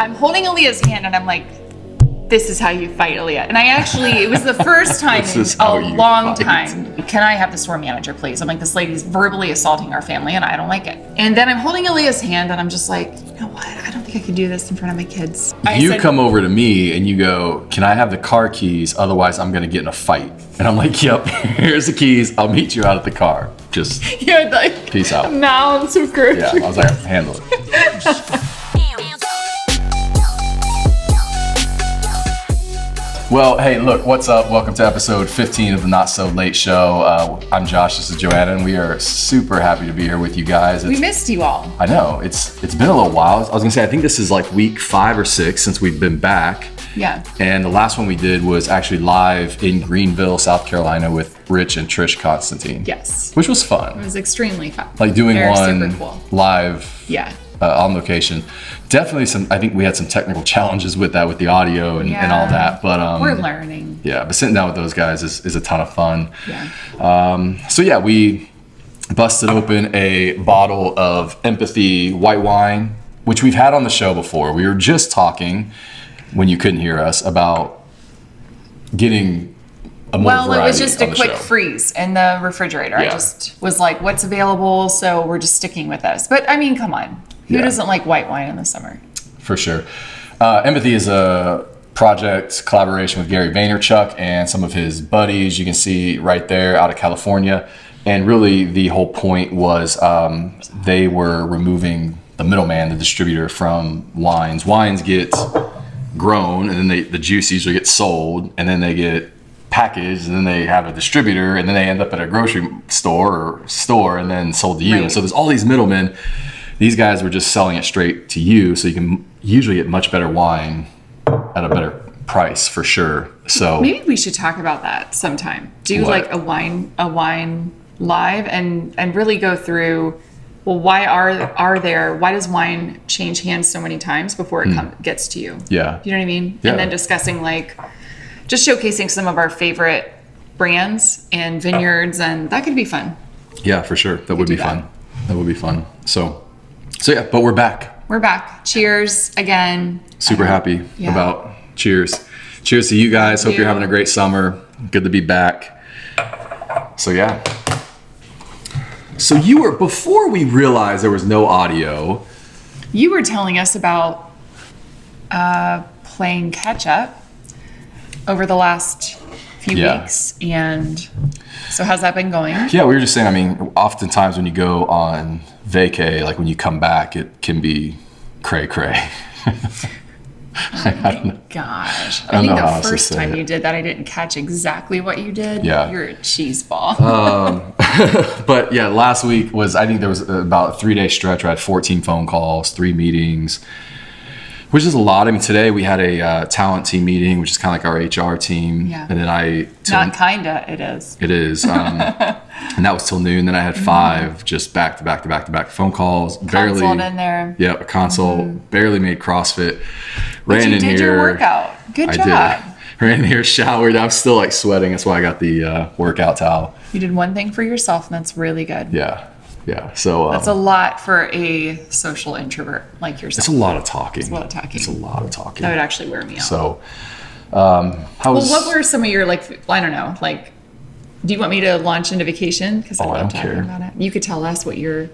I'm holding Aaliyah's hand and I'm like, this is how you fight, Aaliyah. And it was the first time in a long time. Can I have the store manager, please? I'm like, this lady's verbally assaulting our family and I don't like it. And then I'm holding Aaliyah's hand and I'm just like, you know what? I don't think I could do this in front of my kids. You come over to me and you go, can I have the car keys? Otherwise, I'm going to get in a fight. And I'm like, yep, here's the keys. I'll meet you out at the car. Just peace out. Mounds of courage. Yeah, I was like, handle it. Well, hey, look, what's up? Welcome to episode 15 of the Not So Late Show. I'm Josh, this is Joanna, and we are super happy to be here with you guys. We missed you all. I know, it's been a little while. I was gonna say, I think this is like week 5 or 6 since we've been back. Yeah. And the last one we did was actually live in Greenville, South Carolina with Rich and Trish Constantine. Yes. Which was fun. It was extremely fun. Like doing one super cool. live. Yeah. On location. Definitely I think we had some technical challenges with that, with the audio and all that, but we're learning. Yeah, but sitting down with those guys is a ton of fun. Yeah. So yeah, we busted open a bottle of Empathy white wine, which we've had on the show before. We were just talking, when you couldn't hear us, about getting a more variety. Well, it was just a quick show. Freeze in the refrigerator. Yeah. I just was like, what's available? So we're just sticking with this. But I mean, come on. Who doesn't like white wine in the summer? For sure. Empathy is a project collaboration with Gary Vaynerchuk and some of his buddies. You can see right there out of California. And really the whole point was they were removing the middleman, the distributor, from wines. Wines get grown and then the juice usually gets sold and then they get packaged and then they have a distributor and then they end up at a grocery store and then sold to you. Right. And so there's all these middlemen. These guys were just selling it straight to you, so you can usually get much better wine at a better price for sure. So maybe we should talk about that sometime. Do like a wine live and really go through, well, why does wine change hands so many times before it gets to you? Yeah. You know what I mean? Yeah. And then discussing just showcasing some of our favorite brands and vineyards, and that could be fun. Yeah, for sure. That would be fun. That would be fun. So yeah, but we're back. We're back. Cheers again. Super happy about cheers. Cheers to you guys. Hope you're having a great summer. Good to be back. So yeah. So before we realized there was no audio, you were telling us about playing catch up over the last few weeks. And so how's that been going? Yeah, we were just saying, I mean, oftentimes when you go on vacay, like when you come back, it can be cray-cray. Oh my gosh. I think the first time you did that, I didn't catch exactly what you did. Yeah. You're a cheese ball. But yeah, last week I think there was about a 3-day stretch where I had 14 phone calls, 3 meetings, which is a lot. I mean, today we had a talent team meeting, which is kind of like our HR team. Yeah. And then it is. It is. And that was till noon. Then I had 5 just back to back phone calls. Consult in there. Yeah, a consult. Barely made CrossFit. But you did your workout. Good job. I did. Ran in here, showered. I'm still like sweating. That's why I got the workout towel. You did one thing for yourself, and that's really good. Yeah. Yeah. So that's a lot for a social introvert like yourself. It's a lot of talking. It's a lot of talking. That would actually wear me out. So, what were some of your I don't know, do you want me to launch into vacation? Because I love talking about it. You could tell us what your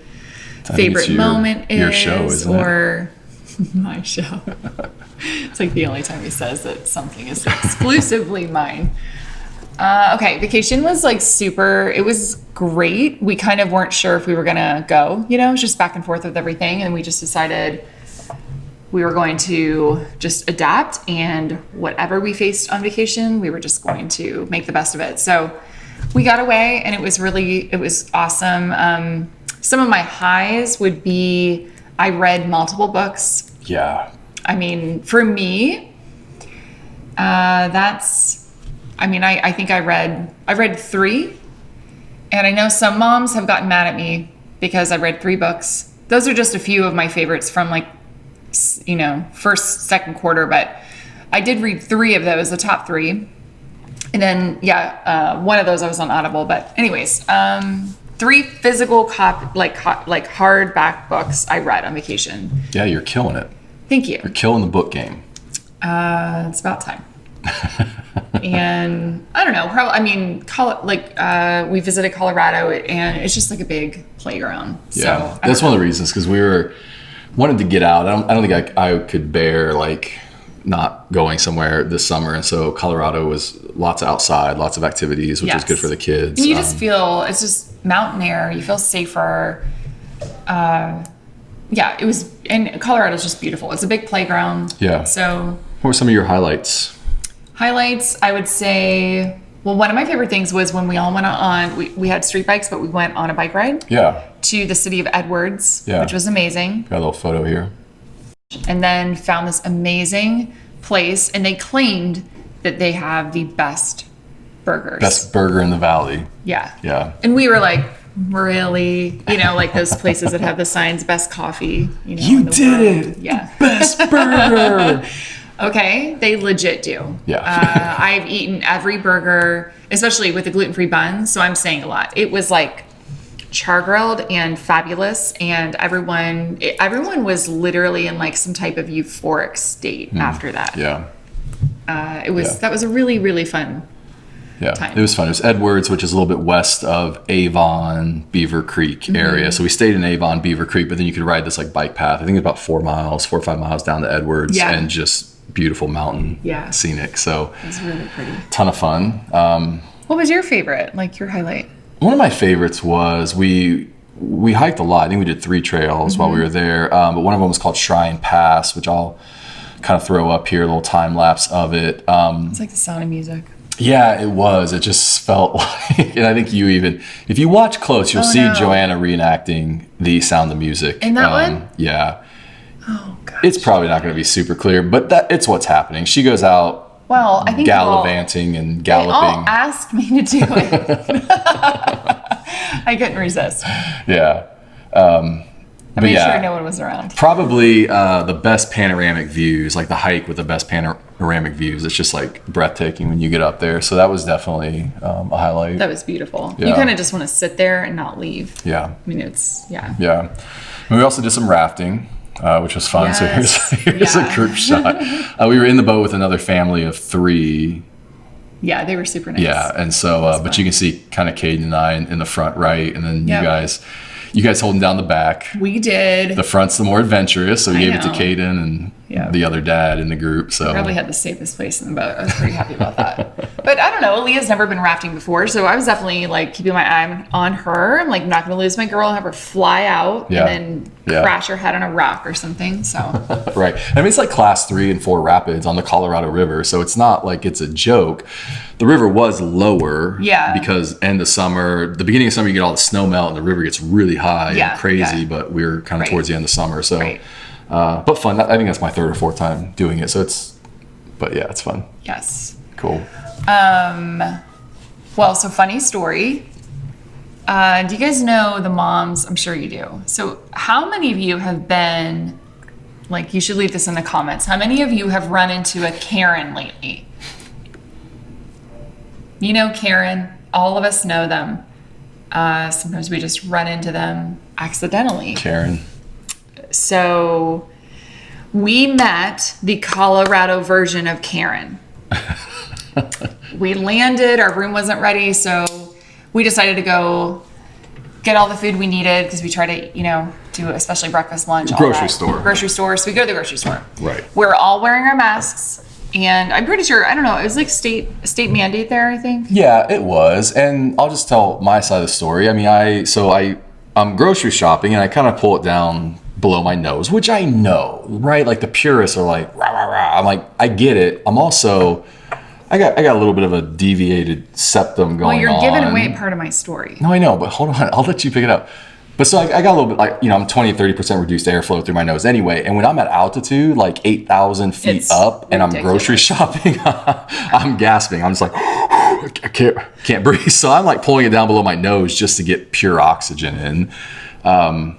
favorite moment is. Your show, isn't or my show. It's like the only time he says that something is exclusively mine. Okay, vacation was it was great. We kind of weren't sure if we were gonna go, it was just back and forth with everything, and we just decided we were going to just adapt, and whatever we faced on vacation, we were just going to make the best of it. So we got away, and it was awesome. Some of my highs would be I read multiple books. Yeah. I mean, for me, I think I read 3, and I know some moms have gotten mad at me because I read 3 books. Those are just a few of my favorites from first, second quarter, but I did read 3 of those, the top 3. And then, one of those I was on Audible, but anyways, 3 physical hardback books I read on vacation. Yeah, you're killing it. Thank you. You're killing the book game. It's about time. And I don't know, probably, I mean, we visited Colorado and it's just like a big playground. Yeah, so that's one of the reasons, because we wanted to get out. I don't think I could bear like not going somewhere this summer, and so Colorado was lots of outside, lots of activities, which is good for the kids. And you just feel, it's just mountain air, you feel safer. It was, and Colorado's just beautiful. It's a big playground. Yeah. So what were some of your highlights? I would say, well, one of my favorite things was when we all went on, we had street bikes, but we went on a bike ride to the city of Edwards, which was amazing. Got a little photo here. And then found this amazing place, and they claimed that they have the best burgers. Best burger in the valley. Yeah. Yeah. And we were like, really? You know, like those places that have the signs, best coffee. You did it. Yeah. Best burger. Okay, they legit do. Yeah. I've eaten every burger, especially with the gluten-free buns, so I'm saying a lot. It was like char-grilled and fabulous, and everyone was literally in like some type of euphoric state after that. Yeah. That was a really, really fun time. It was fun. It was Edwards, which is a little bit west of Avon, Beaver Creek area. So we stayed in Avon, Beaver Creek, but then you could ride this like bike path. I think it's about 4 or 5 miles down to Edwards, and just beautiful mountain scenic. So it was really pretty. Ton of fun. What was your favorite, like your highlight? One of my favorites was we hiked a lot. I think we did 3 trails while we were there, but one of them was called Shrine Pass, which I'll kind of throw up here, a little time lapse of it. It's like the sound of music. Yeah, it was. It just felt like, and I think if you watch close, you'll see Joanna reenacting the Sound of Music. In that one? Yeah. Oh, gosh. It's probably not going to be super clear, but it's what's happening. She goes out I think gallivanting and galloping. They all asked me to do it. I couldn't resist. Yeah. I made sure no one was around. Probably the best panoramic views, like the hike with the best panoramic views. It's just like breathtaking when you get up there. So that was definitely a highlight. That was beautiful. Yeah. You kind of just want to sit there and not leave. Yeah. I mean, Yeah. And we also did some rafting, which was fun. Yes. So here's a group shot. We were in the boat with another family of 3. Yeah, they were super nice. Yeah, and so, but you can see kind of Caden and I in the front right, and then you guys holding down the back. We did. The front's the more adventurous, so we gave it to Caden and the other dad in the group. So probably had the safest place in the boat. I was pretty happy about that. But I don't know, Leah's never been rafting before, so I was definitely like keeping my eye on her. I'm like, not going to lose my girl, have her fly out and then crash her head on a rock or something. So right. I mean, it's like class 3 and 4 rapids on the Colorado River, so it's not like it's a joke. The river was lower because end of summer, the beginning of summer, you get all the snow melt and the river gets really high and crazy, but we were kind of towards the end of summer. So, but fun. I think that's my 3rd or 4th time doing it. So it's fun. Yes. Cool. Well, so funny story. Do you guys know the moms? I'm sure you do. So how many of you have been, like, you should leave this in the comments. How many of you have run into a Karen lately? You know Karen, all of us know them. Sometimes we just run into them accidentally. Karen. So we met the Colorado version of Karen. We landed, our room wasn't ready, so we decided to go get all the food we needed because we try to, do especially breakfast, lunch, Grocery store. Grocery store. So we go to the grocery store. Right. We're all wearing our masks. And I'm pretty sure, I don't know, it was like state mandate there, I think. Yeah, it was. And I'll just tell my side of the story. I mean, I'm grocery shopping and I kind of pull it down below my nose, which I know, right? Like the purists are like, rah, rah, rah. I'm like, I get it. I'm also, I got a little bit of a deviated septum going on. Well, you're giving away part of my story. No, I know, but hold on. I'll let you pick it up. But so I got a little bit like, I'm 20-30% reduced airflow through my nose anyway. And when I'm at altitude, like 8,000 feet It's up and ridiculous. I'm grocery shopping, I'm gasping. I'm just like, I can't breathe. So I'm like pulling it down below my nose just to get pure oxygen in. And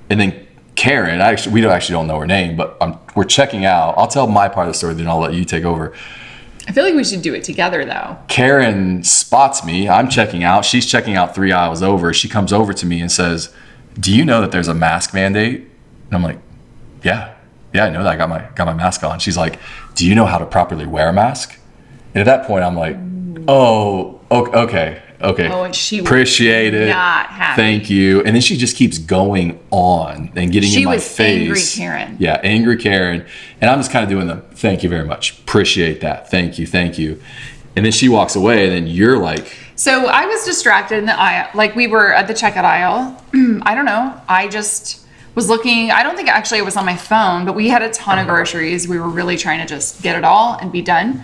then Karen, we don't know her name, but we're checking out. I'll tell my part of the story, then I'll let you take over. I feel like we should do it together, though. Karen spots me. I'm checking out. She's checking out 3 aisles over. She comes over to me and says, "Do you know that there's a mask mandate?" And I'm like, Yeah, yeah, I know that. I got my mask on. She's like, do you know how to properly wear a mask? And at that point, I'm like, oh, okay. Oh, and she appreciate it. Not happy. Thank you. And then she just keeps going on and getting in my face. She was angry Karen. Yeah, angry Karen. And I'm just kind of doing the thank you very much. Appreciate that. Thank you. And then she walks away, and then you're like. So I was distracted in the aisle. Like, we were at the checkout aisle. I don't know. I just was looking. I don't think actually it was on my phone, but we had a ton of groceries. We were really trying to just get it all and be done.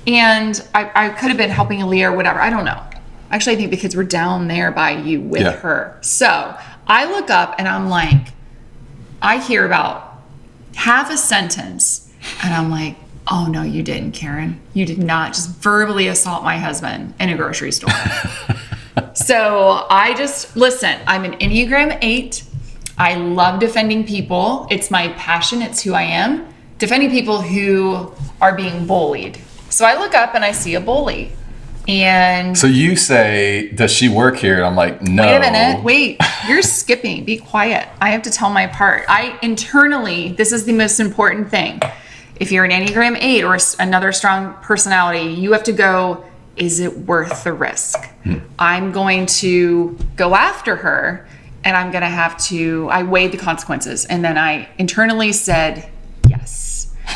And I could have been helping Aaliyah or whatever. I don't know. Actually, I think the kids were down there by you with her. So I look up and I'm like, I hear about half a sentence and I'm like, oh no, you didn't, Karen. You did not just verbally assault my husband in a grocery store. So I just, listen, I'm an Enneagram 8. I love defending people. It's my passion. It's who I am. Defending people who are being bullied. So I look up and I see a bully. And so you say, does she work here? And I'm like, no. Wait a minute. Wait, you're skipping. Be quiet. I have to tell my part. Internally, this is the most important thing. If you're an Enneagram 8 or another strong personality, you have to go, is it worth the risk? I'm going to go after her and I'm going to have to, I weighed the consequences. And then I internally said, yes.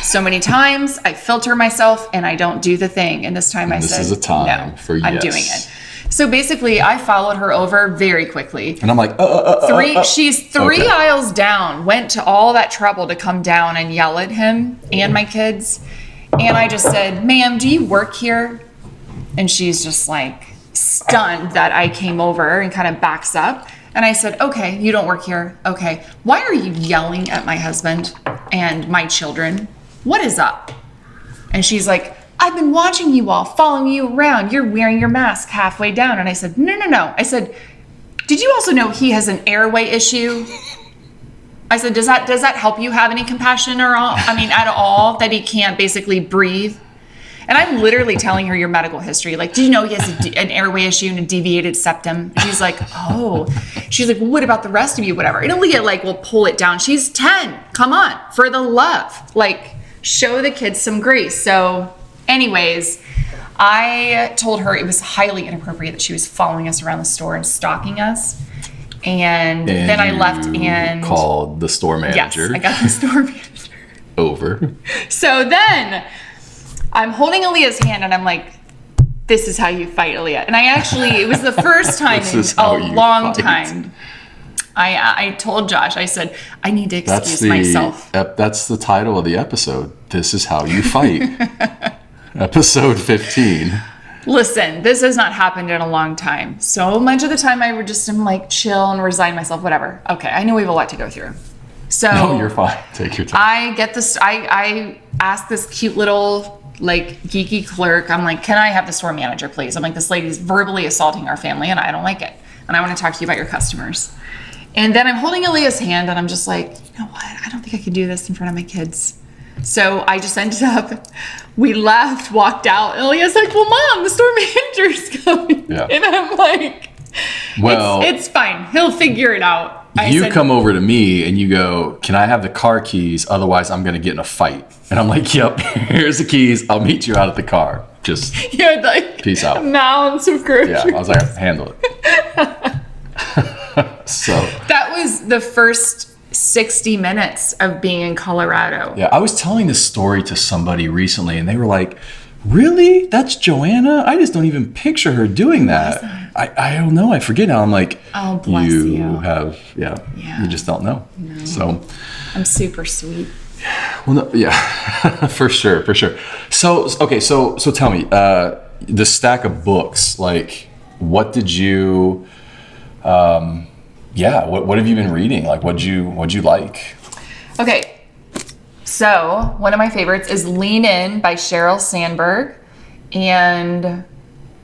So many times I filter myself and I don't do the thing. And this time I said, this is a time for yes. I'm doing it. So basically I followed her over very quickly. And I'm like, she's three aisles down, went to all that trouble to come down and yell at him and my kids. And I just said, ma'am, do you work here? And she's just like stunned that I came over and kind of backs up. And I said, okay, you don't work here. Okay. Why are you yelling at my husband and my children? What is up? And she's like, I've been watching you all, following you around. You're wearing your mask halfway down. And I said, no. I said, did you also know he has an airway issue? I said, does that help you have any compassion at all, that he can't basically breathe? And I'm literally telling her your medical history. Like, do you know he has an airway issue and a deviated septum? She's like, oh. She's like, well, what about the rest of you? Whatever. And Aaliyah, will pull it down. She's 10. Come on. For the love. Show the kids some grace. So anyways, I told her it was highly inappropriate that she was following us around the store and stalking us. And then I left and called the store manager. Yes, I got the store manager. Over. So then I'm holding Aaliyah's hand and I'm like, this is how you fight, Aaliyah. And it was the first time in a long time. I told Josh, I said, I need to excuse myself. That's the title of the episode. This is how you fight. Episode 15. Listen, this has not happened in a long time. So much of the time I would just chill and resign myself, whatever. Okay, I know we have a lot to go through. So no, you're fine. Take your time. I get this. I asked this cute little geeky clerk. I'm like, can I have the store manager, please? I'm like, this lady's verbally assaulting our family and I don't like it. And I want to talk to you about your customers. And then I'm holding Aaliyah's hand and I'm just like, you know what? I don't think I can do this in front of my kids. So I just ended up, we left, walked out. And Aaliyah's like, well, Mom, the store manager's coming. Yeah. And I'm like, well, it's fine. He'll figure it out. You come over to me and you go, can I have the car keys? Otherwise, I'm going to get in a fight. And I'm like, yep, here's the keys. I'll meet you out at the car. Just peace out. Mounds of groceries. Yeah, I was like, handle it. So that was the first 60 minutes of being in Colorado. Yeah, I was telling this story to somebody recently and they were like, really? That's Joanna? I just don't even picture her doing that. I don't know. I forget now. I'm like, oh, bless you. You just don't know. No. So I'm super sweet. Well, no, yeah, for sure. So, okay. So tell me, the stack of books, what did you, what have you been reading? What'd you like? Okay. So one of my favorites is Lean In by Cheryl Sandberg. And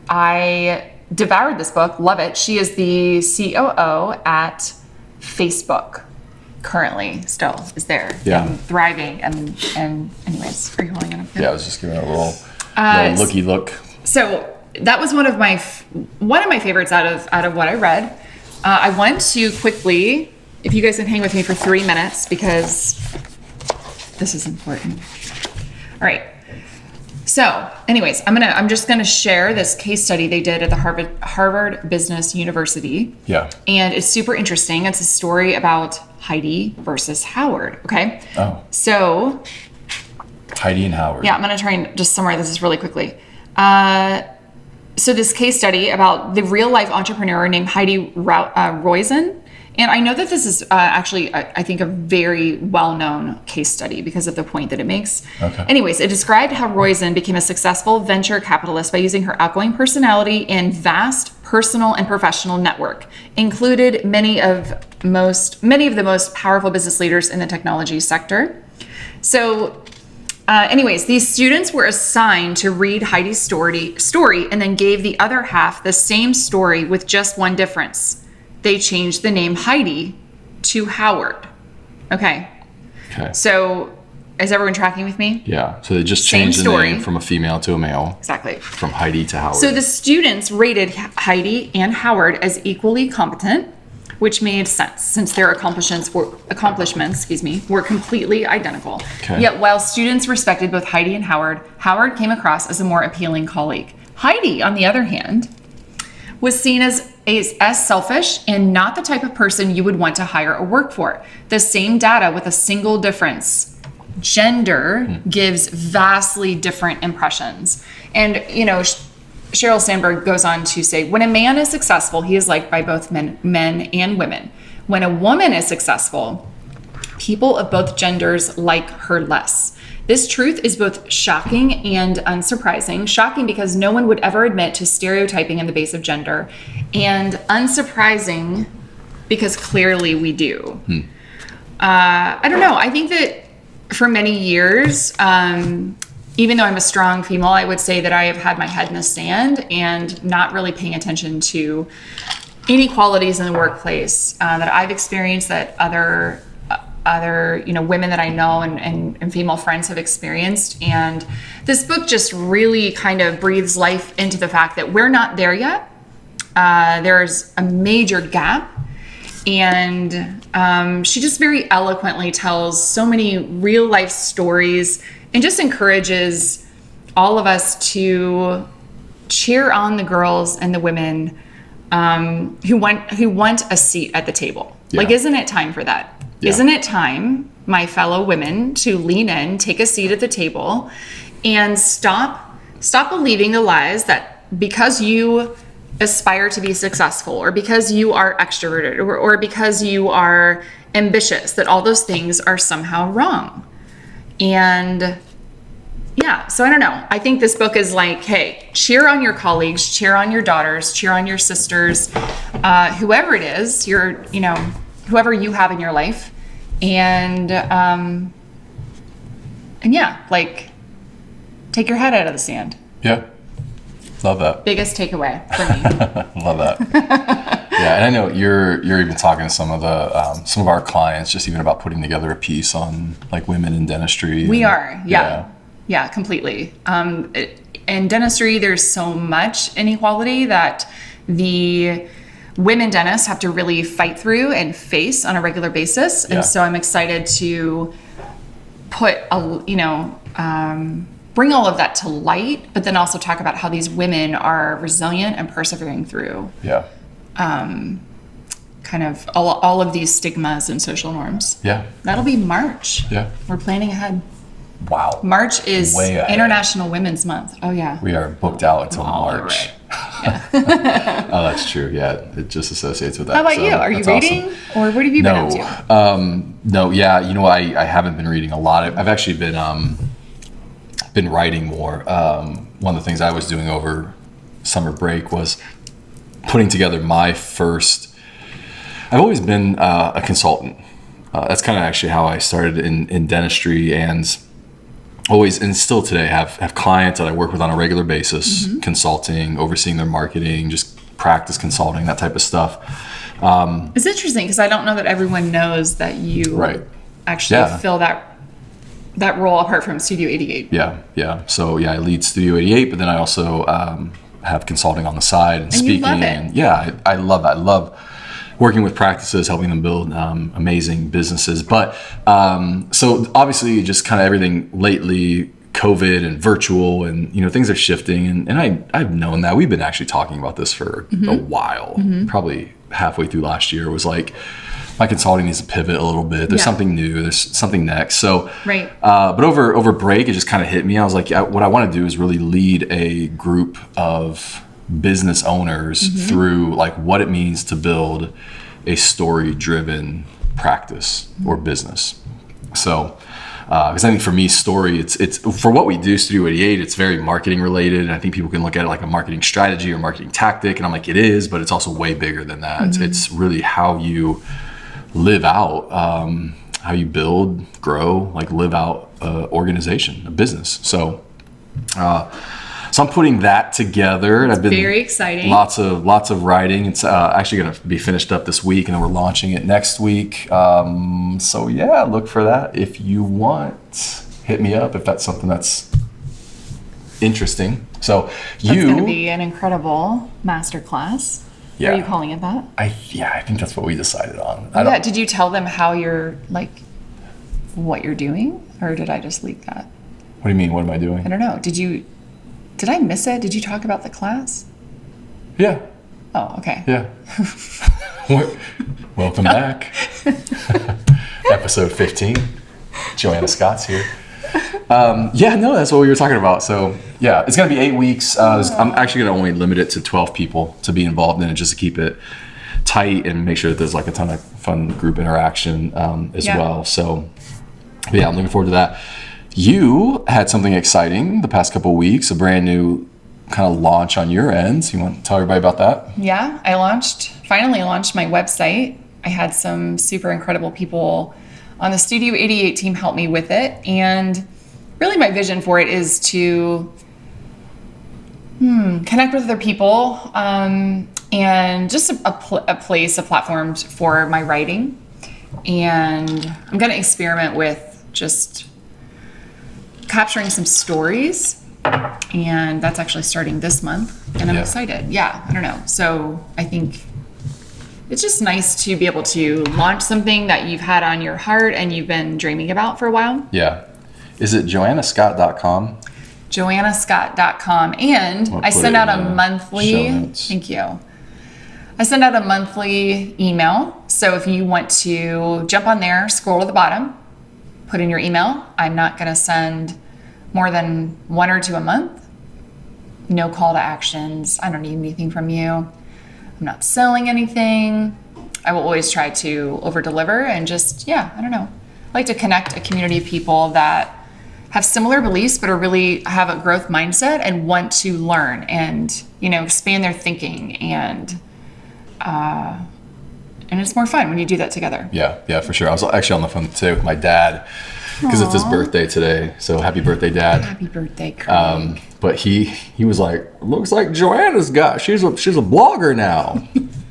I devoured this book, love it. She is the COO at Facebook currently, still is there. Yeah. And thriving. And anyways, are you holding it up? Yeah, I was just giving it a little looky look. So that was one of my favorites out of what I read. I want to quickly, if you guys can hang with me for 3 minutes, because This is important. All right. So, anyways, I'm just gonna share this case study they did at the Harvard Business University. Yeah. And it's super interesting. It's a story about Heidi versus Howard. Okay. Oh. So. Heidi and Howard. Yeah, I'm gonna try and just summarize this really quickly. So this case study about the real life entrepreneur named Heidi Roizen. And I know that this is actually, I think, a very well-known case study because of the point that it makes. Okay. Anyways, it described how Roizen became a successful venture capitalist by using her outgoing personality and vast personal and professional network, included many of the most powerful business leaders in the technology sector. So anyways, these students were assigned to read Heidi's story and then gave the other half the same story with just one difference. They changed the name Heidi to Howard. Okay. So is everyone tracking with me? Yeah. So they just changed the name from a female to a male. Exactly. From Heidi to Howard. So the students rated Heidi and Howard as equally competent, which made sense since their accomplishments were completely identical. Okay. Yet while students respected both Heidi and Howard, Howard came across as a more appealing colleague. Heidi, on the other hand, was seen as selfish and not the type of person you would want to hire or work for. The same data with a single difference. Gender gives vastly different impressions. And, you know, Cheryl Sandberg goes on to say, when a man is successful, he is liked by both men and women. When a woman is successful, people of both genders like her less. This truth is both shocking and unsurprising. Shocking because no one would ever admit to stereotyping in the base of gender, and unsurprising because clearly we do. I don't know. I think that for many years, even though I'm a strong female, I would say that I have had my head in the sand and not really paying attention to inequalities in the workplace that I've experienced, that other women that I know and female friends have experienced. And this book just really kind of breathes life into the fact that we're not there yet. There's a major gap. And she just very eloquently tells so many real life stories and just encourages all of us to cheer on the girls and the women who want a seat at the table. Yeah. Like, isn't it time for that? Yeah. Isn't it time, my fellow women, to lean in, take a seat at the table, and stop believing the lies that because you aspire to be successful, or because you are extroverted, or because you are ambitious, that all those things are somehow wrong. And yeah, so I don't know. I think this book is like, hey, cheer on your colleagues, cheer on your daughters, cheer on your sisters, whoever it is, whoever you have in your life. And yeah, like, take your head out of the sand. Yeah. Love that. Biggest takeaway for me. Love that. Yeah, and I know you're even talking to some of our clients just even about putting together a piece on like women in dentistry. We are, yeah, completely. In dentistry, there's so much inequality that the women dentists have to really fight through and face on a regular basis. And so I'm excited to put bring all of that to light, but then also talk about how these women are resilient and persevering through kind of all of these stigmas and social norms. Yeah. That'll be March. Yeah. We're planning ahead. Wow. March is International Women's Month. Oh, yeah. We are booked out until March. Right. Yeah. Oh, that's true. Yeah, it just associates with that. How about you? Are you reading? Awesome. Or what have you been up to? No, yeah. You know, I haven't been reading a lot. I've actually been writing more. One of the things I was doing over summer break was putting together my first. I've always been a consultant. That's kind of actually how I started in dentistry, and always and still today have clients that I work with on a regular basis, consulting, overseeing their marketing, just practice consulting, that type of stuff. It's interesting because I don't know that everyone knows that you actually fill that role apart from Studio 88. Yeah. So I lead Studio 88, but then I also have consulting on the side and speaking. You love it. And I love that. I love working with practices, helping them build amazing businesses. But so obviously just kind of everything lately, COVID and virtual, and things are shifting, and I've known that. We've been actually talking about this for a while, probably halfway through last year. Was like, my consulting needs to pivot a little bit. There's something new. There's something next. So, right. But over break, it just kind of hit me. I was like, what I want to do is really lead a group of business owners through like what it means to build a story-driven practice or business. So, because I think for me, story, it's for what we do, Studio 88, it's very marketing related. And I think people can look at it like a marketing strategy or marketing tactic. And I'm like, it is, but it's also way bigger than that. It's really how you live out, how you build, grow, like live out an organization, a business. So I'm putting that together. It's very exciting. Lots of writing. It's actually going to be finished up this week, and then we're launching it next week. So yeah, look for that. If you want, hit me up if that's something that's interesting. So that's going to be an incredible masterclass. Yeah. Are you calling it that? I think that's what we decided on. Did you tell them how you're like, what you're doing, or did I just leak that? What do you mean? What am I doing? I don't know. Did I miss it? Did you talk about the class? Yeah. Oh, okay. Yeah. Welcome back. Episode 15. Joanna Scott's here. That's what we were talking about. So yeah, it's going to be 8 weeks. I'm actually going to only limit it to 12 people to be involved in it, just to keep it tight and make sure that there's like a ton of fun group interaction as well. So yeah, I'm looking forward to that. You had something exciting the past couple of weeks, a brand new kind of launch on your end. You want to tell everybody about that? Yeah, I finally launched my website. I had some super incredible people on the Studio 88 team help me with it. And really my vision for it is to connect with other people and just a place, a platform for my writing. And I'm going to experiment with just capturing some stories, and that's actually starting this month, and I'm excited. Yeah, I don't know. So I think it's just nice to be able to launch something that you've had on your heart and you've been dreaming about for a while. Yeah. Is it joannascott.com? joannascott.com. And I send out a monthly, thank you. I send out a monthly email. So if you want to jump on there, scroll to the bottom, put in your email. I'm not going to send more than 1 or 2 a month. No call to actions. I don't need anything from you. I'm not selling anything. I will always try to over deliver and just, I don't know. I like to connect a community of people that have similar beliefs but are really have a growth mindset and want to learn and, expand their thinking and it's more fun when you do that together. Yeah, for sure. I was actually on the phone today with my dad because it's his birthday today. So happy birthday, Dad. Happy birthday, Craig. But he was like, looks like Joanna's she's a blogger now.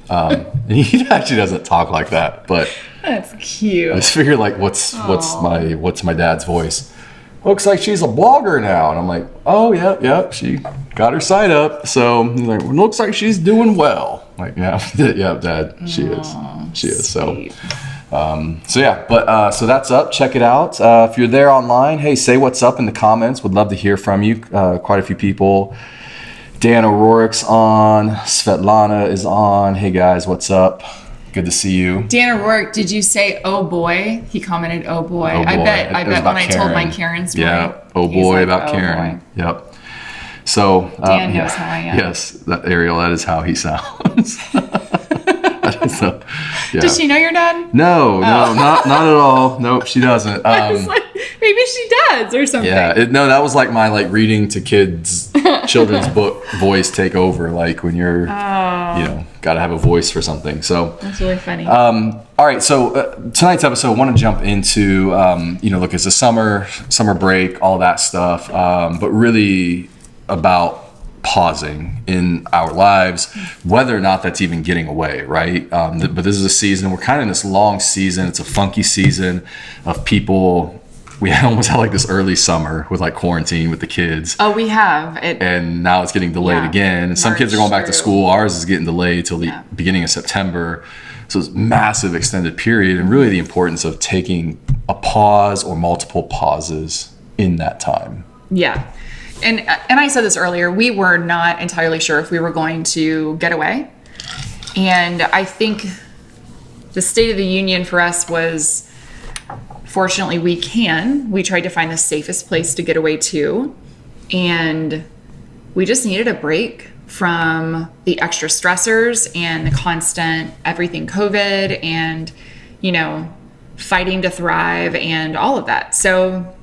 And he actually doesn't talk like that, but that's cute. I just figured like what's my dad's voice? Looks like she's a blogger now. And I'm like, oh yeah, she got her site up. So he's like, looks like she's doing well. I'm like, yeah, Dad, she is. So so that's up. Check it out. If you're there online, hey, say what's up in the comments. Would love to hear from you. Quite a few people. Dan O'Rourke's on. Svetlana is on. Hey guys, what's up? Good to see you. Dan O'Rourke, did you say, oh boy? He commented, oh boy. Oh boy. I bet when I told my Karen story. Yeah, oh boy about Karen. Boy. Yep. So Dan knows how I am. Yes, Ariel, that is how he sounds. So, yeah. Does she know your dad? No, not at all. Nope, she doesn't. I was like, maybe she does or something. Yeah, that was like my reading to kids children's book voice take over, like when you're got to have a voice for something. So that's really funny. All right, so tonight's episode, I want to jump into look, it's a summer break, all that stuff, but really about pausing in our lives, whether or not that's even getting away, right? But this is a season, we're kind of in this long season. It's a funky season of people. We almost had like this early summer with like quarantine with the kids. Oh, we have. And now it's getting delayed again. And some kids are going back to school. Ours is getting delayed till the beginning of September. So it's massive extended period, and really the importance of taking a pause or multiple pauses in that time. Yeah. And I said this earlier, we were not entirely sure if we were going to get away. And I think the State of the Union for us was, fortunately, we tried to find the safest place to get away to. And we just needed a break from the extra stressors and the constant everything COVID and, fighting to thrive and all of that. So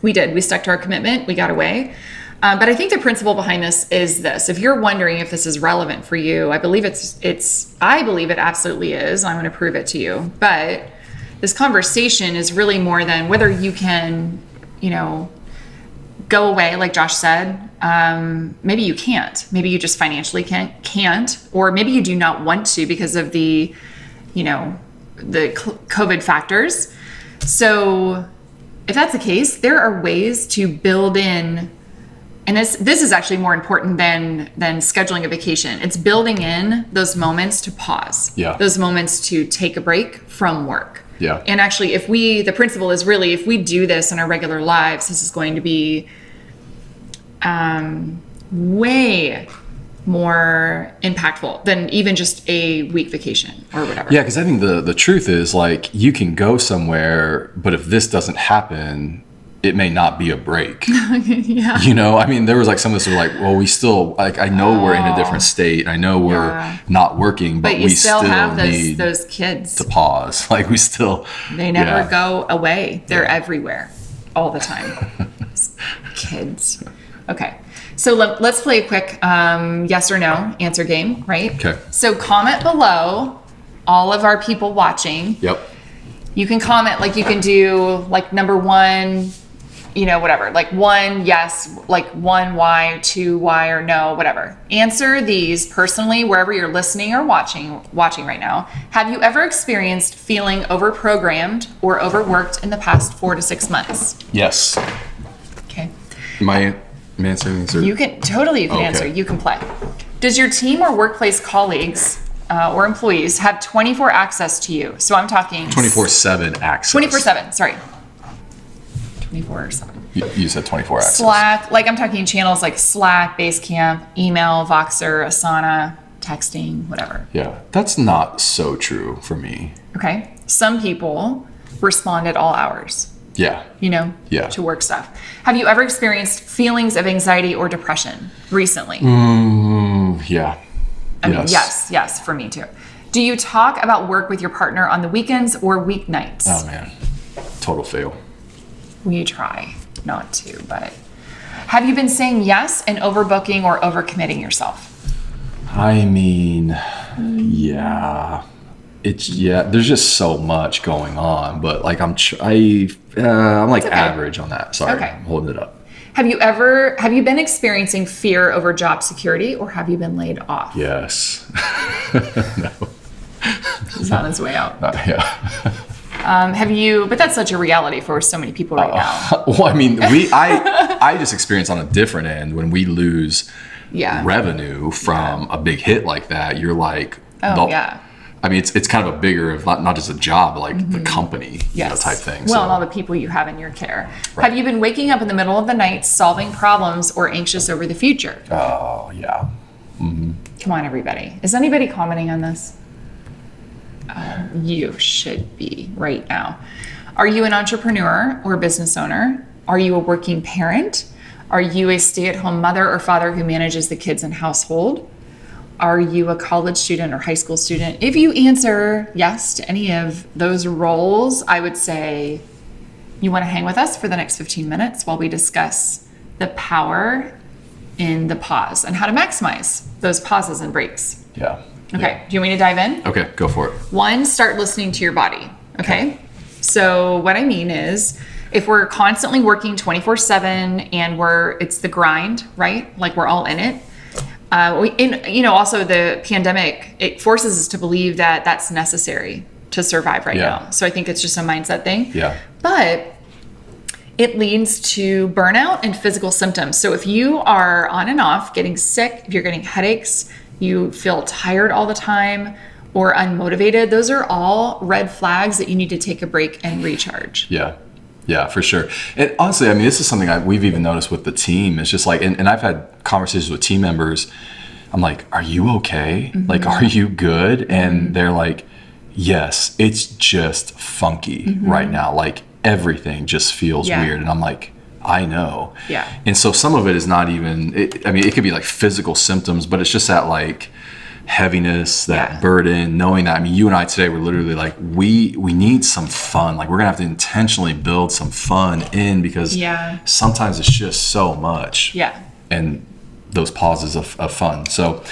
we did. We stuck to our commitment. We got away. But I think the principle behind this is this. If you're wondering if this is relevant for you, I believe I believe it absolutely is. I'm going to prove it to you. But this conversation is really more than whether you can, go away, like Josh said. Maybe you can't. Maybe you just financially can't, or maybe you do not want to because of the COVID factors. So if that's the case, there are ways to build in, and this is actually more important than scheduling a vacation. It's building in those moments to pause. Yeah. Those moments to take a break from work. Yeah. And actually, the principle is really, if we do this in our regular lives, this is going to be way more impactful than even just a week vacation or whatever. Yeah, because I think the truth is, like, you can go somewhere, but if this doesn't happen, it may not be a break. Yeah. There was like some of us were like, well, we still, like, I know we're in a different state. I know we're not working, but you we still have need those kids to pause. Like, we still, they never go away. They're everywhere all the time. Kids. Okay. So let's play a quick yes or no answer game, right? Okay. So comment below, all of our people watching. Yep. You can comment, like you can do like number one, whatever, like one, yes, like one, why, two, why, or no, whatever. Answer these personally, wherever you're listening or watching right now. Have you ever experienced feeling overprogrammed or overworked in the past 4 to 6 months? Yes. Okay. Am I answering this? You can answer. You can play. Does your team or workplace colleagues or employees have 24 access to you? So I'm talking 24/7 access. 24/7. Sorry. 24/7. You said 24 access. Slack, like I'm talking channels like Slack, Basecamp, email, Voxer, Asana, texting, whatever. Yeah, that's not so true for me. Okay. Some people respond at all hours. Yeah. Yeah. To work stuff. Have you ever experienced feelings of anxiety or depression recently? Yeah. I mean, yes, for me too. Do you talk about work with your partner on the weekends or weeknights? Oh man, total fail. We try not to, but have you been saying yes and overbooking or overcommitting yourself? I mean, yeah. There's just so much going on, but like I'm like average on that. Sorry, okay. I'm holding it up. Have you been experiencing fear over job security, or have you been laid off? Yes. No. He's on his way out. Yeah. But that's such a reality for so many people right now. Well, I mean, I just experience on a different end when we lose revenue from a big hit like that. You're like, I mean, it's kind of a bigger, not just a job, but like the company type thing. Well, and all the people you have in your care. Right. Have you been waking up in the middle of the night solving problems or anxious over the future? Oh, yeah. Mm-hmm. Come on, everybody. Is anybody commenting on this? You should be right now. Are you an entrepreneur or business owner? Are you a working parent? Are you a stay-at-home mother or father who manages the kids and household? Are you a college student or high school student? If you answer yes to any of those roles, I would say you want to hang with us for the next 15 minutes while we discuss the power in the pause and how to maximize those pauses and breaks. Yeah. Okay. Do you want me to dive in? Okay, go for it. 1, start listening to your body. Okay. So what I mean is, if we're constantly working 24/7 and it's the grind, right? Like we're all in it. Also the pandemic, it forces us to believe that that's necessary to survive right now. So I think it's just a mindset thing. Yeah. But it leads to burnout and physical symptoms. So if you are on and off getting sick, if you're getting headaches, you feel tired all the time, or unmotivated, those are all red flags that you need to take a break and recharge. Yeah. Yeah, for sure. And honestly, I mean, this is something we've even noticed with the team. It's just like, and I've had conversations with team members. I'm like, are you okay? Like, are you good? And they're like, yes, it's just funky right now. Like, everything just feels weird. And I'm like, I know. Yeah. And so some of it is not even, it could be like physical symptoms, but it's just that like heaviness, that burden, knowing that, I mean, you and I today were literally like, we need some fun. Like, we're gonna have to intentionally build some fun in, because sometimes it's just so much. Yeah. And those pauses of fun. So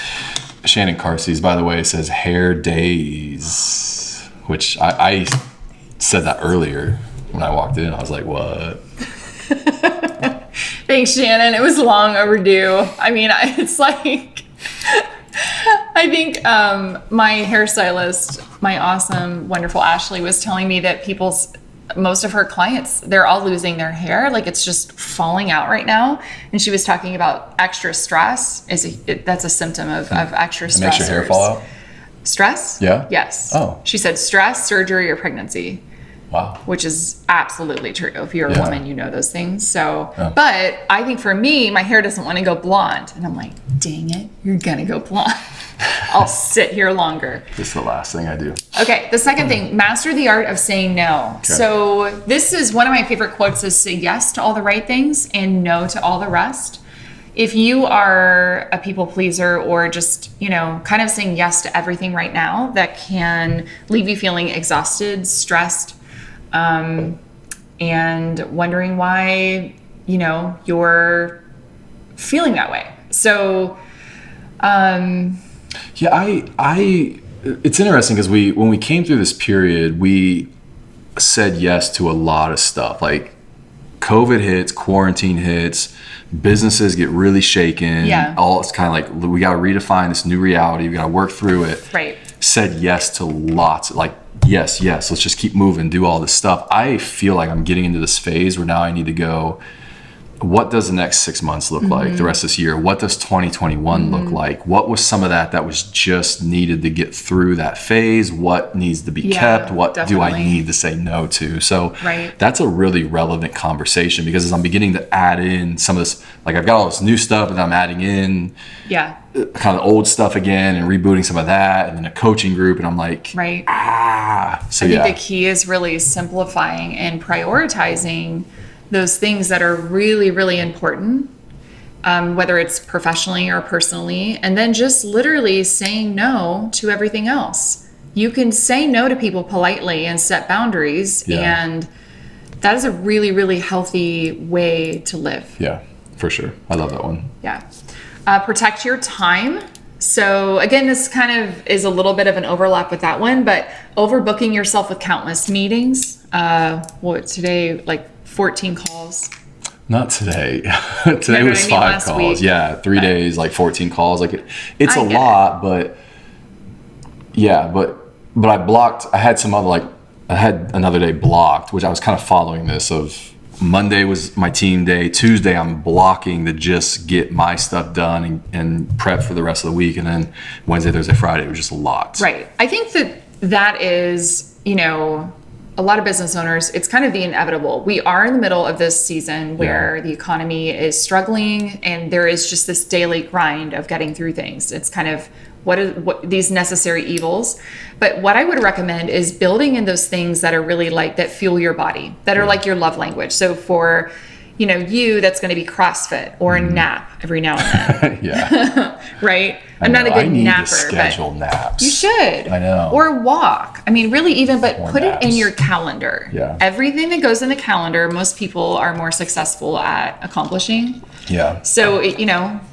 Shannon Carsey's, by the way, says hair days, which I said that earlier when I walked in. I was like, what? Thanks, Shannon. It was long overdue. I mean, it's like, I think my hairstylist, my awesome, wonderful Ashley, was telling me that most of her clients, they're all losing their hair. Like, it's just falling out right now. And she was talking about extra stress. That's a symptom of extra stress. It makes your hair fall out? Stress? Yeah? Yes. Oh. She said stress, surgery, or pregnancy. Wow. Which is absolutely true. If you're a woman, you know those things. So, but I think for me, my hair doesn't want to go blonde. And I'm like, dang it, you're going to go blonde. I'll sit here longer. This is the last thing I do. Okay. The second thing, master the art of saying no. Okay. So this is one of my favorite quotes, is say yes to all the right things and no to all the rest. If you are a people pleaser, or just, kind of saying yes to everything right now, that can leave you feeling exhausted, stressed, and wondering why, you're feeling that way. So, it's interesting because when we came through this period, we said yes to a lot of stuff. Like, COVID hits, quarantine hits, businesses get really shaken. Yeah. It's kind of like, we got to redefine this new reality. We got to work through it. Right. Said yes to lots, like, yes, let's just keep moving, do all this stuff. I feel like I'm getting into this phase where now I need to go, what does the next 6 months look like, the rest of this year? What does 2021 look like? What was some of that was just needed to get through that phase? What needs to be kept? What do I need to say no to? So that's a really relevant conversation, because as I'm beginning to add in some of this, like, I've got all this new stuff and I'm adding in kind of old stuff again and rebooting some of that, and then a coaching group, and I'm like, So I think the key is really simplifying and prioritizing those things that are really, really important, whether it's professionally or personally, and then just literally saying no to everything else. You can say no to people politely and set boundaries, and that is a really, really healthy way to live. Yeah, for sure. I love that one. Yeah. Protect your time. So again, this kind of is a little bit of an overlap with that one, but overbooking yourself with countless meetings. Today, like 14 calls. Not today. Today was 5 calls. Week. Yeah, 3 days, like 14 calls. Like, it's a lot, but I blocked. I had some other, I had another day blocked, which I was kind of following this of Monday was my team day. Tuesday, I'm blocking to just get my stuff done and prep for the rest of the week. And then Wednesday, Thursday, Friday, it was just a lot. Right. I think that is, a lot of business owners, it's kind of the inevitable. We are in the middle of this season where the economy is struggling, and there is just this daily grind of getting through things. It's kind of what these necessary evils. But what I would recommend is building in those things that are really that fuel your body, that are like your love language. So for that's going to be CrossFit or a nap every now and then. Right? I'm not a good napper. To schedule naps. You should. I know. Or walk. I mean, really put it in your calendar. Yeah. Everything that goes in the calendar, most people are more successful at accomplishing. Yeah. So,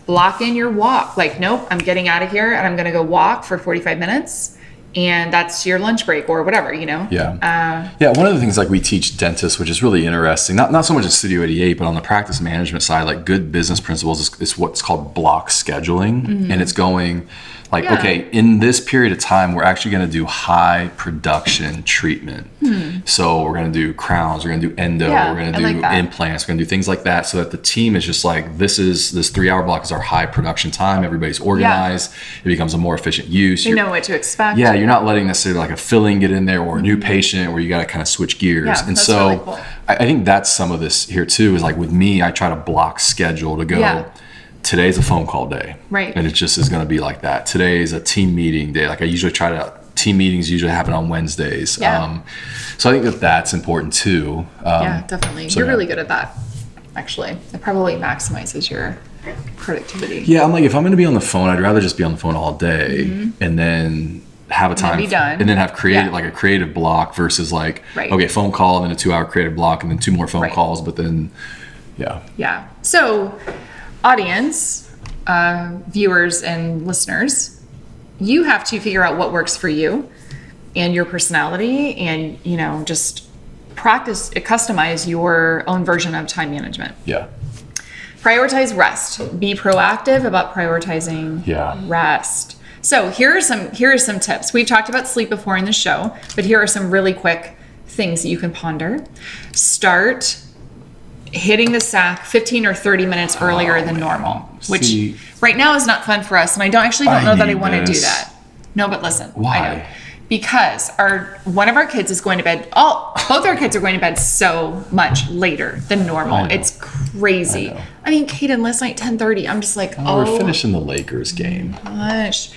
block in your walk. Like, nope, I'm getting out of here and I'm going to go walk for 45 minutes. And that's your lunch break or whatever, Yeah. One of the things we teach dentists, which is really interesting, not so much in Studio 88, but on the practice management side, good business principles is what's called block scheduling. And it's going okay, in this period of time, we're actually going to do high production treatment. So we're going to do crowns, we're going to do endo, we're going to do implants, we're going to do things like that, so that the team is just this 3-hour block is our high production time. Everybody's organized. It becomes a more efficient use. You know what to expect. Yeah, you're you're not letting necessarily like a filling get in there or a new patient where you got to kind of switch gears. Yeah, and that's so really cool. I think that's some of this here too, is like with me, I try to block schedule to go, today's a phone call day. Right. And it just is going to be like that. Today's a team meeting day. Like I usually team meetings usually happen on Wednesdays. Yeah. So I think that's important too. Yeah, definitely. so You're yeah. really good at that, actually. It probably maximizes your productivity. Yeah, I'm like, if I'm going to be on the phone, I'd rather just be on the phone all day and then have a time be done. and then have creative like a creative block versus like, Right. okay, phone call and then a 2-hour creative block and then 2 more phone Right. calls. But then, Yeah. So, audience, viewers and listeners, you have to figure out what works for you and your personality and, just customize your own version of time management. Yeah. Prioritize rest. Be proactive about prioritizing rest. So here are some tips. We've talked about sleep before in the show, but here are some really quick things that you can ponder. Start hitting the sack 15 or 30 minutes earlier than normal, which right now is not fun for us. And I don't know that I want to do that. No, but listen. Why? I know. Because one of our kids is going to bed. Both our kids are going to bed so much later than normal. It's crazy. I mean, Kaden, last night 10:30. I'm just like, We're finishing the Lakers game. Gosh,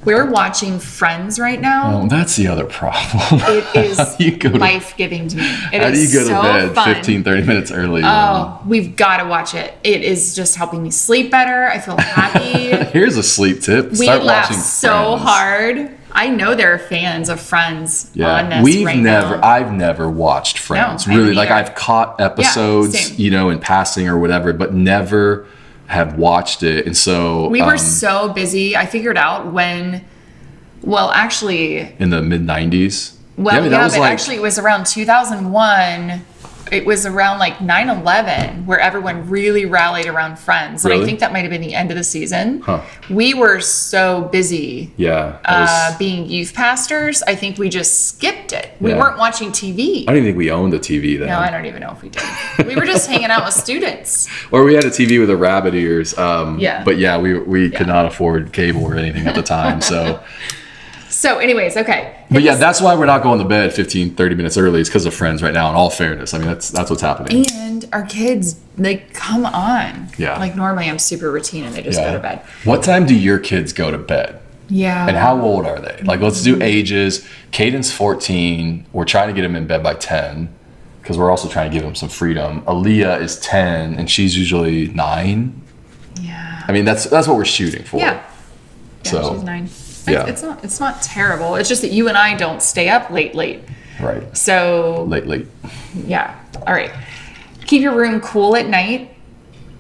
we're watching Friends right now. Oh, that's the other problem. It is life-giving to me. How do you go to bed fun. 15, 30 minutes early? Oh, we've got to watch it. It is just helping me sleep better. I feel happy. Here's a sleep tip. We laugh so hard. I know there are fans of Friends on this now. I've never watched Friends. No, really, like I've caught episodes, in passing or whatever, but never have watched it. And so we were so busy. I figured out actually in the mid 90s. Actually it was around 2001. It was around like 9/11 where everyone really rallied around Friends. And I think that might have been the end of the season. Huh. We were so busy being youth pastors. I think we just skipped it. We weren't watching TV. I don't even think we owned a TV then. No, I don't even know if we did. We were just hanging out with students. Or we had a TV with a rabbit ears. But we could not afford cable or anything at the time. So... So anyways, okay. But that's why we're not going to bed 15, 30 minutes early. It's because of Friends right now, in all fairness. I mean, that's what's happening. And our kids, they come on. Yeah. Like normally I'm super routine and they just go to bed. What time do your kids go to bed? Yeah. And how old are they? Like, let's do ages. Caden's 14. We're trying to get him in bed by 10 because we're also trying to give him some freedom. Aaliyah is 10 and she's usually 9. Yeah. I mean, that's what we're shooting for. Yeah. So she's 9. Yeah. It's not terrible. It's just that you and I don't stay up late. Right. So late. Yeah. All right. Keep your room cool at night.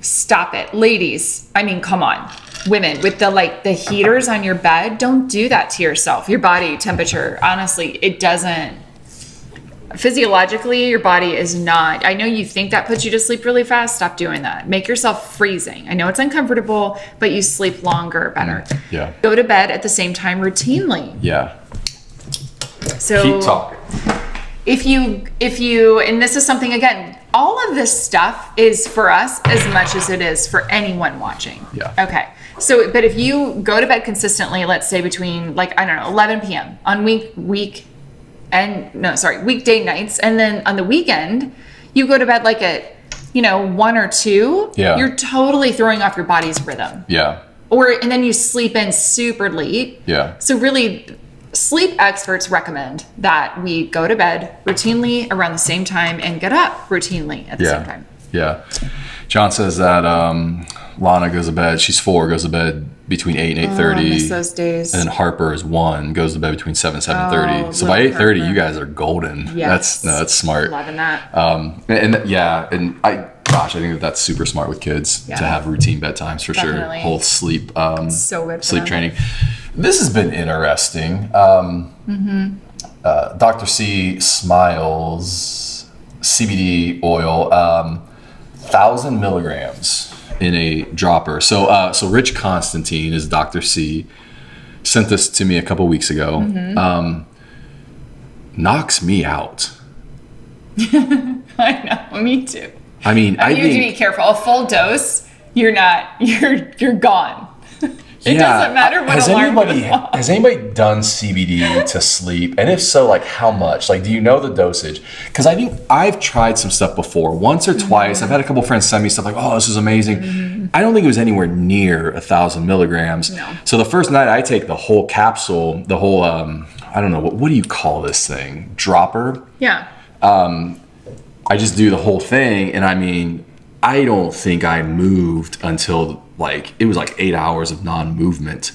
Stop it. Ladies, I mean, come on. Women, with the heaters on your bed, don't do that to yourself. Your body temperature, honestly, it doesn't. Physiologically, your body is not. I know you think that puts you to sleep really fast. Stop doing that. Make yourself freezing. I know it's uncomfortable, but you sleep longer, better. Yeah. Go to bed at the same time routinely. Yeah. So keep talking. If you, and this is something, again, all of this stuff is for us as much as it is for anyone watching. Yeah. Okay. So, but if you go to bed consistently, let's say between 11 p.m. on weekday nights, and then on the weekend you go to bed at 1 or 2, you're totally throwing off your body's rhythm. Yeah. And then you sleep in super late. Yeah. So really, sleep experts recommend that we go to bed routinely around the same time and get up routinely at the same time. Yeah. John says that Lana goes to bed, she's 4, goes to bed between 8 and 8:30. I miss those days. And then Harper is 1, goes to bed between 7 and 7:30. So by 8:30, you guys are golden. Yes. That's smart. Loving that. I think that's super smart with kids to have routine bedtimes for Definitely. sure. Whole sleep, So good for sleep them. training. This has been interesting. Dr. C Smiles CBD oil, 1,000 milligrams in a dropper. So Rich Constantine is Dr. C. Sent this to me a couple weeks ago. Knocks me out. I know, me too. I mean, you have to be careful. A full dose, you're gone. It doesn't matter what alarm goes off. Has anybody done CBD to sleep? And if so, like how much? Like, do you know the dosage? Because I think I've tried some stuff before, once or twice. I've had a couple friends send me stuff like, oh, this is amazing. I don't think it was anywhere near 1,000 milligrams. No. So the first night I take the whole capsule, the whole, I don't know, what do you call this thing? Dropper? Yeah. I just do the whole thing. And I mean, I don't think I moved until like, it was like 8 hours of non-movement.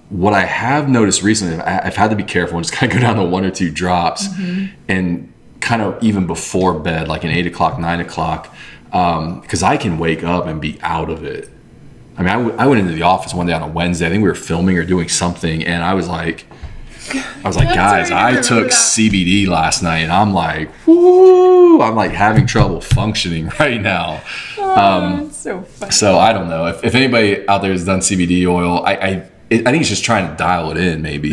What I have noticed recently, I've had to be careful and just kind of go down to 1 or 2 drops and kind of even before bed, like at 8 o'clock, 9 o'clock, because I can wake up and be out of it. I mean, I went into the office one day on a Wednesday. I think we were filming or doing something. And I was like, guys, I took CBD last night and I'm like, whoo, I'm like having trouble functioning right now. That's so funny. So I don't know if anybody out there has done CBD oil. I think it's just trying to dial it in maybe.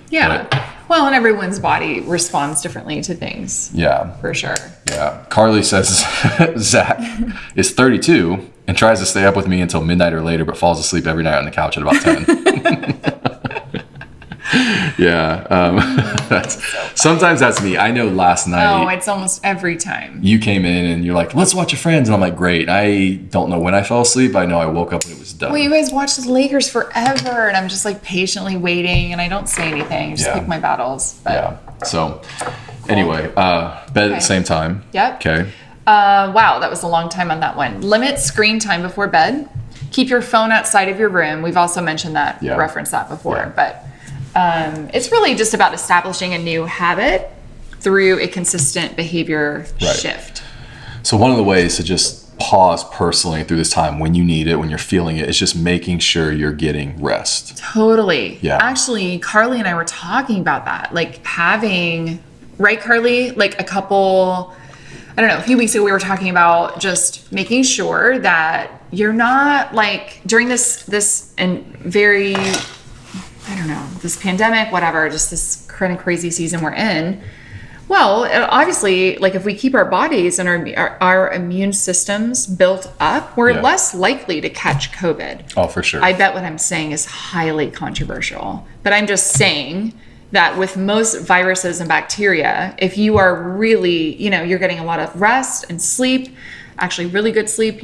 Yeah. Well, and everyone's body responds differently to things. Yeah. For sure. Yeah. Carly says Zach is 32 and tries to stay up with me until midnight or later, but falls asleep every night on the couch at about 10. Yeah. Sometimes that's me. I know last night. Oh, it's almost every time. You came in and you're like, let's watch your Friends. And I'm like, great. I don't know when I fell asleep. I know I woke up when it was done. Well, you guys watch the Lakers forever. And I'm just like patiently waiting. And I don't say anything. I just pick my battles. But. Yeah. So anyway, bed at the same time. Yep. Okay. Wow. That was a long time on that one. Limit screen time before bed. Keep your phone outside of your room. We've also mentioned that, referenced that before. But it's really just about establishing a new habit through a consistent behavior shift. So one of the ways to just pause personally through this time when you need it, when you're feeling it, is just making sure you're getting rest. Totally. Yeah. Actually, Carly and I were talking about that. Like having, right, Carly? Like a couple, I don't know, a few weeks ago we were talking about just making sure that you're not like during this and very, I don't know, this pandemic, whatever, just this kind of crazy season we're in. Well, obviously, like if we keep our bodies and our immune systems built up, we're less likely to catch COVID. Oh, for sure. I bet what I'm saying is highly controversial, but I'm just saying that with most viruses and bacteria, if you are really, you're getting a lot of rest and sleep, actually really good sleep,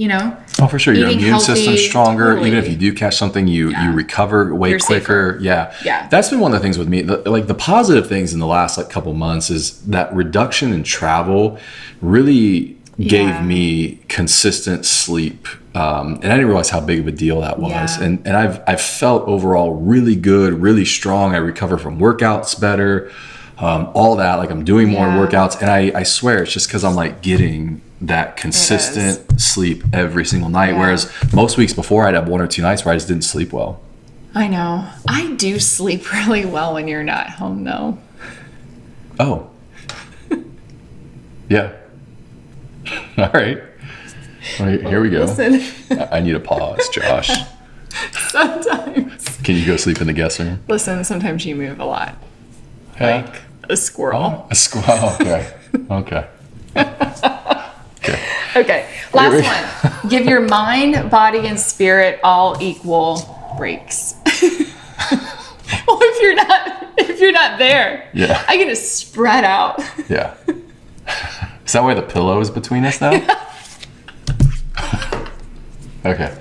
Oh, for sure. Your immune healthy, system's stronger. totally. Even if you do catch something, you recover way You're quicker. safer. Yeah. That's been one of the things with me. The positive things in the last couple months is that reduction in travel really gave me consistent sleep. And I didn't realize how big of a deal that was. Yeah. And I've felt overall really good, really strong. I recover from workouts better, all that. Like I'm doing more workouts. And I swear it's just because I'm like getting that consistent sleep every single night. Whereas most weeks before I'd have 1 or 2 nights where I just didn't sleep well. I know. I do sleep really well when you're not home though. Oh. Yeah. All right. Here we go. Listen. I need a pause, Josh. Sometimes. Can you go sleep in the guest room? Listen, sometimes you move a lot. Yeah. Like a squirrel. A squirrel. Okay. Okay. Okay. Last one. Give your mind, body, and spirit all equal breaks. Well, if you're not there, I get to spread out. Yeah. Is that why the pillow is between us now? Okay.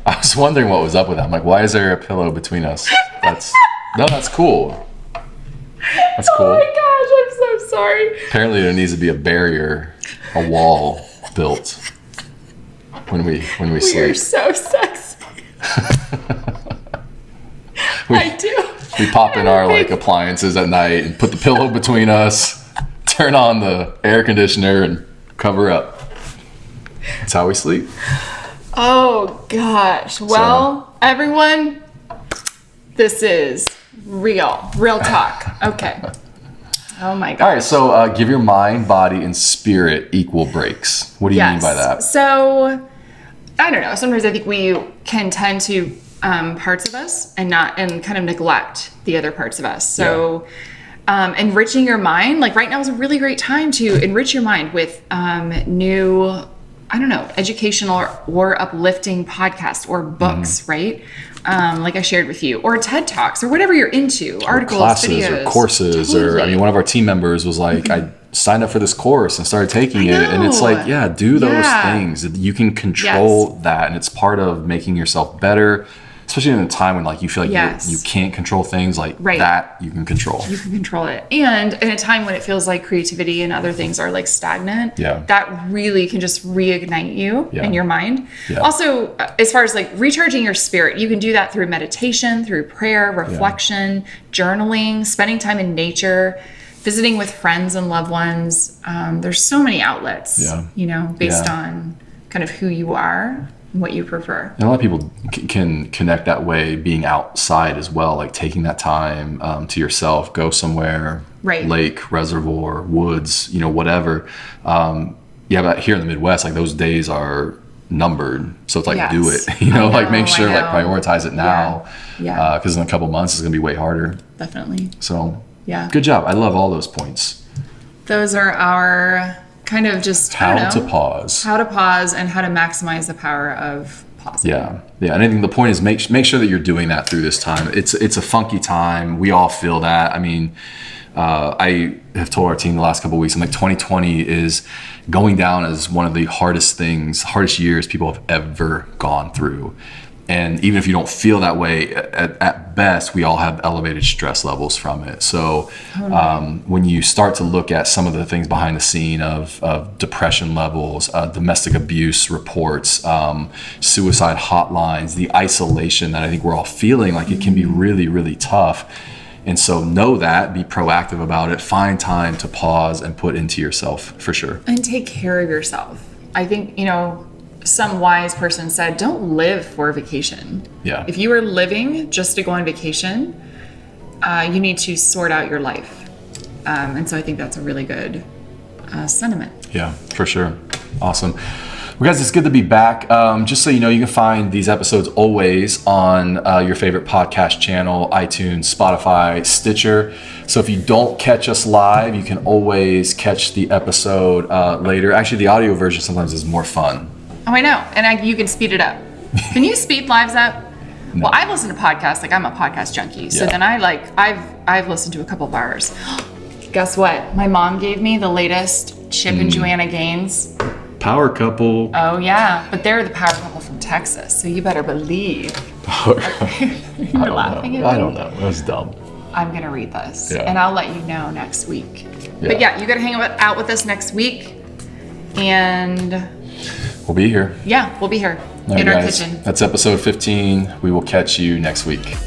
I was wondering what was up with that. I'm like, why is there a pillow between us? That's cool. That's cool. Oh my gosh, I'm so sorry. Apparently there needs to be a barrier, a wall built when we sleep. You're so sexy. I do. We pop in our like appliances at night and put the pillow between us, turn on the air conditioner and cover up. That's how we sleep. Oh gosh. Well, everyone, this is real talk. Okay. Oh my gosh. All right, so give your mind, body, and spirit equal breaks. What do you mean by that? So, I don't know. Sometimes I think we can tend to parts of us and kind of neglect the other parts of us. So, enriching your mind, like right now is a really great time to enrich your mind with new I don't know, educational or uplifting podcasts or books, right? Like I shared with you, or TED Talks, or whatever you're into, articles, classes, videos, or courses, or I mean, one of our team members was like, I signed up for this course and started taking it, and it's like, yeah, do those things. You can control that, and it's part of making yourself better. Especially in a time when like you feel like you can't control things like that, you can control. You can control it. And in a time when it feels like creativity and other things are like stagnant, that really can just reignite you in your mind. Also, as far as like recharging your spirit, you can do that through meditation, through prayer, reflection, journaling, spending time in nature, visiting with friends and loved ones. There's so many outlets, you know, based on kind of who you are. What you prefer. And a lot of people can connect that way, being outside as well, like taking that time to yourself, go somewhere, lake, reservoir, woods, you know, whatever. But here in the Midwest, like those days are numbered. So it's like, do it, you know, like make sure, like prioritize it now. Because in a couple months, it's going to be way harder. Definitely. So good job. I love all those points. Those are our kind of just how to pause and how to maximize the power of pausing. And I think the point is make sure that you're doing that through this time. It's a funky time. We all feel that. I mean, I have told our team the last couple of weeks, I'm like, 2020 is going down as one of the hardest years people have ever gone through. And even if you don't feel that way, at best, we all have elevated stress levels from it. So when you start to look at some of the things behind the scene of depression levels, domestic abuse reports, suicide hotlines, the isolation that I think we're all feeling, like it can be really, really tough. And so know that, be proactive about it, find time to pause and put into yourself for sure. And take care of yourself. I think, you know, some wise person said, don't live for a vacation. If you are living just to go on vacation, you need to sort out your life. And so I think that's a really good sentiment. Yeah, for sure. Awesome. Well, guys, it's good to be back. Just so you know, you can find these episodes always on your favorite podcast channel, iTunes, Spotify, Stitcher. So if you don't catch us live, you can always catch the episode later. Actually, the audio version sometimes is more fun. Oh, I know. And you can speed it up. Can you speed lives up? No. Well, I've listened to podcasts. Like, I'm a podcast junkie. So then I've listened to a couple of ours. Guess what? My mom gave me the latest Chip and Joanna Gaines. Power couple. Oh, yeah. But they're the power couple from Texas. So you better believe. You're laughing at me? I don't know. That was dumb. I'm going to read this. And I'll let you know next week. But you got to hang out with us next week. And we'll be here. Yeah, we'll be here in our kitchen. That's episode 15. We will catch you next week.